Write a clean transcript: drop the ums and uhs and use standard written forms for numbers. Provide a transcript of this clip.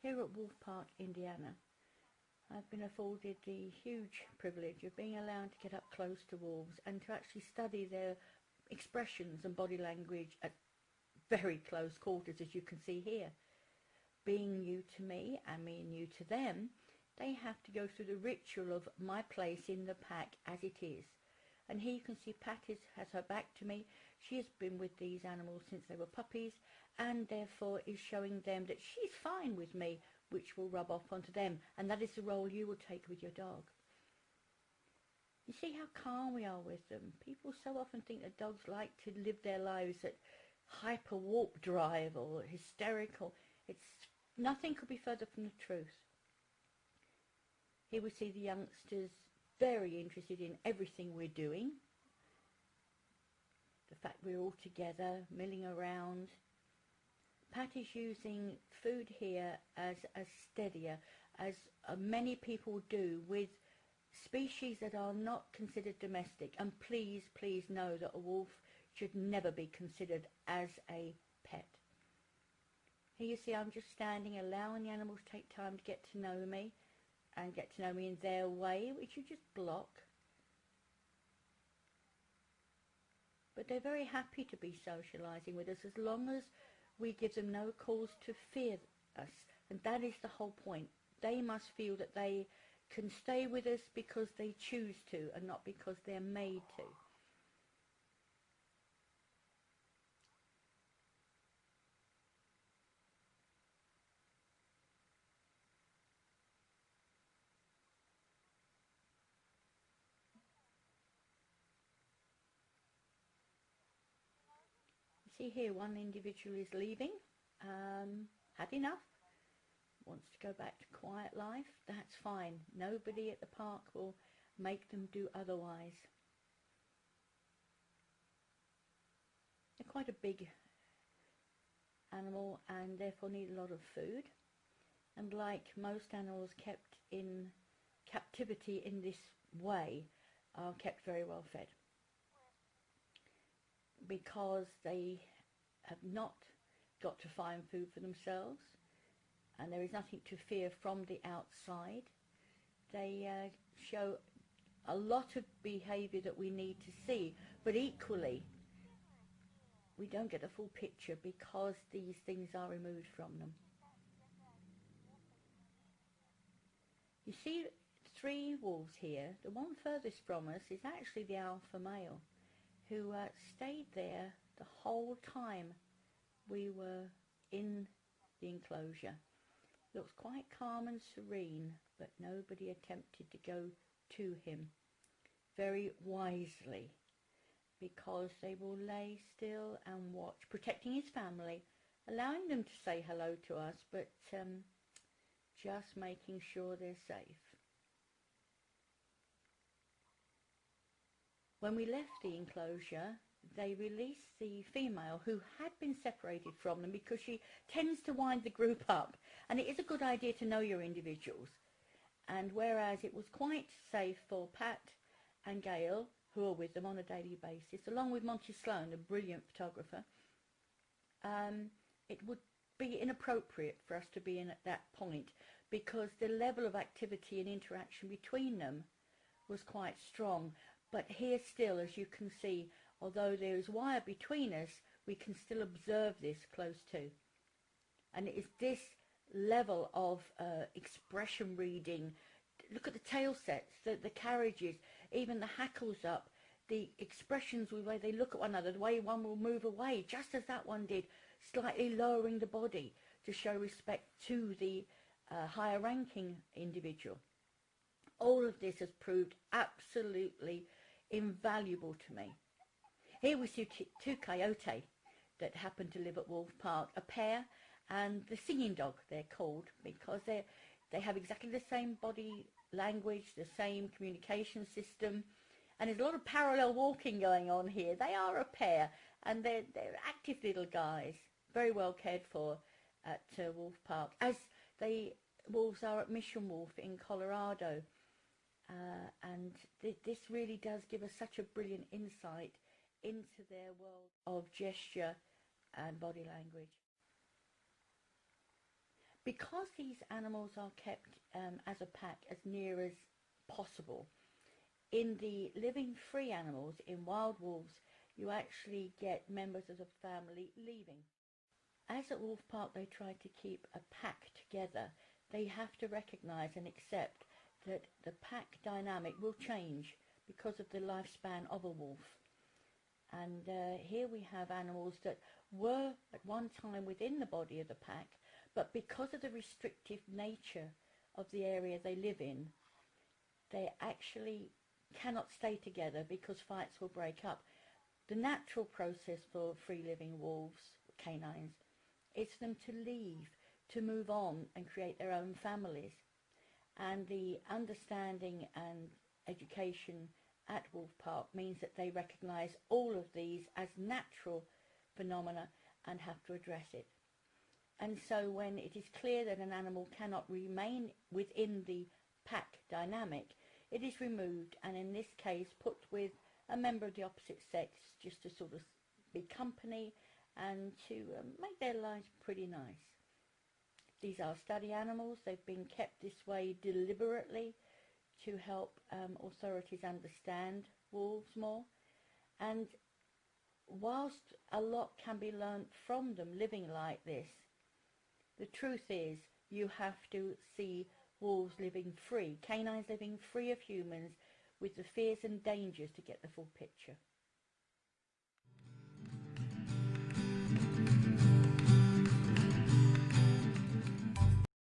Here at Wolf Park, Indiana, I've been afforded the huge privilege of being allowed to get up close to wolves and to actually study their expressions and body language at very close quarters, as you can see here. Being new to me and me new to them, they have to go through the ritual of my place in the pack as it is. And here you can see Pat has her back to me. She has been with these animals since they were puppies, and therefore is showing them that she's fine with me, which will rub off onto them. And that is the role you will take with your dog. You see how calm we are with them. People so often think that dogs like to live their lives at hyper warp drive or hysterical. Nothing could be further from the truth. Here we see the youngsters very interested in everything we're doing. The fact we're all together, milling around. Pat is using food here as steadier, as many people do with species that are not considered domestic. And please, please know that a wolf should never be considered as a pet. Here you see I'm just standing, allowing the animals to take time to get to know me and get to know me in their way, which you just block. But they're very happy to be socialising with us as long as we give them no cause to fear us. And that is the whole point. They must feel that they can stay with us because they choose to and not because they're made to. See here, one individual is leaving, had enough, wants to go back to quiet life. That's fine. Nobody at the park will make them do otherwise. They're quite a big animal and therefore need a lot of food. And like most animals kept in captivity in this way, are kept very well fed, because they have not got to find food for themselves and there is nothing to fear from the outside. They show a lot of behaviour that we need to see, but equally we don't get a full picture because these things are removed from them. You see 3 wolves here. The one furthest from us is actually the alpha male, who stayed there the whole time we were in the enclosure. Looks quite calm and serene, but nobody attempted to go to him very wisely, because they will lay still and watch, protecting his family, allowing them to say hello to us, but just making sure they're safe. When we left the enclosure, they released the female who had been separated from them because she tends to wind the group up, and it is a good idea to know your individuals. And whereas it was quite safe for Pat and Gail, who are with them on a daily basis, along with Monty Sloan, a brilliant photographer, it would be inappropriate for us to be in at that point, because the level of activity and interaction between them was quite strong. But here still, as you can see, although there is wire between us, we can still observe this close to. And it is this level of expression reading. Look at the tail sets, the carriages, even the hackles up, the expressions, the way they look at one another, the way one will move away, just as that one did, slightly lowering the body to show respect to the higher ranking individual. All of this has proved absolutely invaluable to me. Here we see 2 coyote that happen to live at Wolf Park, a pair, and the singing dog they're called, because they have exactly the same body language, the same communication system, and there's a lot of parallel walking going on here. They are a pair, and they're active little guys, very well cared for at Wolf Park, as the wolves are at Mission Wolf in Colorado. And this really does give us such a brilliant insight into their world of gesture and body language. Because these animals are kept as a pack as near as possible, in the living free animals, in wild wolves, you actually get members of the family leaving. As at Wolf Park they try to keep a pack together, they have to recognise and accept that the pack dynamic will change because of the lifespan of a wolf. And here we have animals that were at one time within the body of the pack, but because of the restrictive nature of the area they live in, they actually cannot stay together because fights will break up. The natural process for free-living wolves, canines, is for them to leave, to move on and create their own families. And the understanding and education at Wolf Park means that they recognise all of these as natural phenomena and have to address it. And so when it is clear that an animal cannot remain within the pack dynamic, it is removed and in this case put with a member of the opposite sex just to sort of be company and to make their lives pretty nice. These are study animals. They've been kept this way deliberately to help authorities understand wolves more. And whilst a lot can be learnt from them living like this, the truth is you have to see wolves living free, canines living free of humans with the fears and dangers to get the full picture.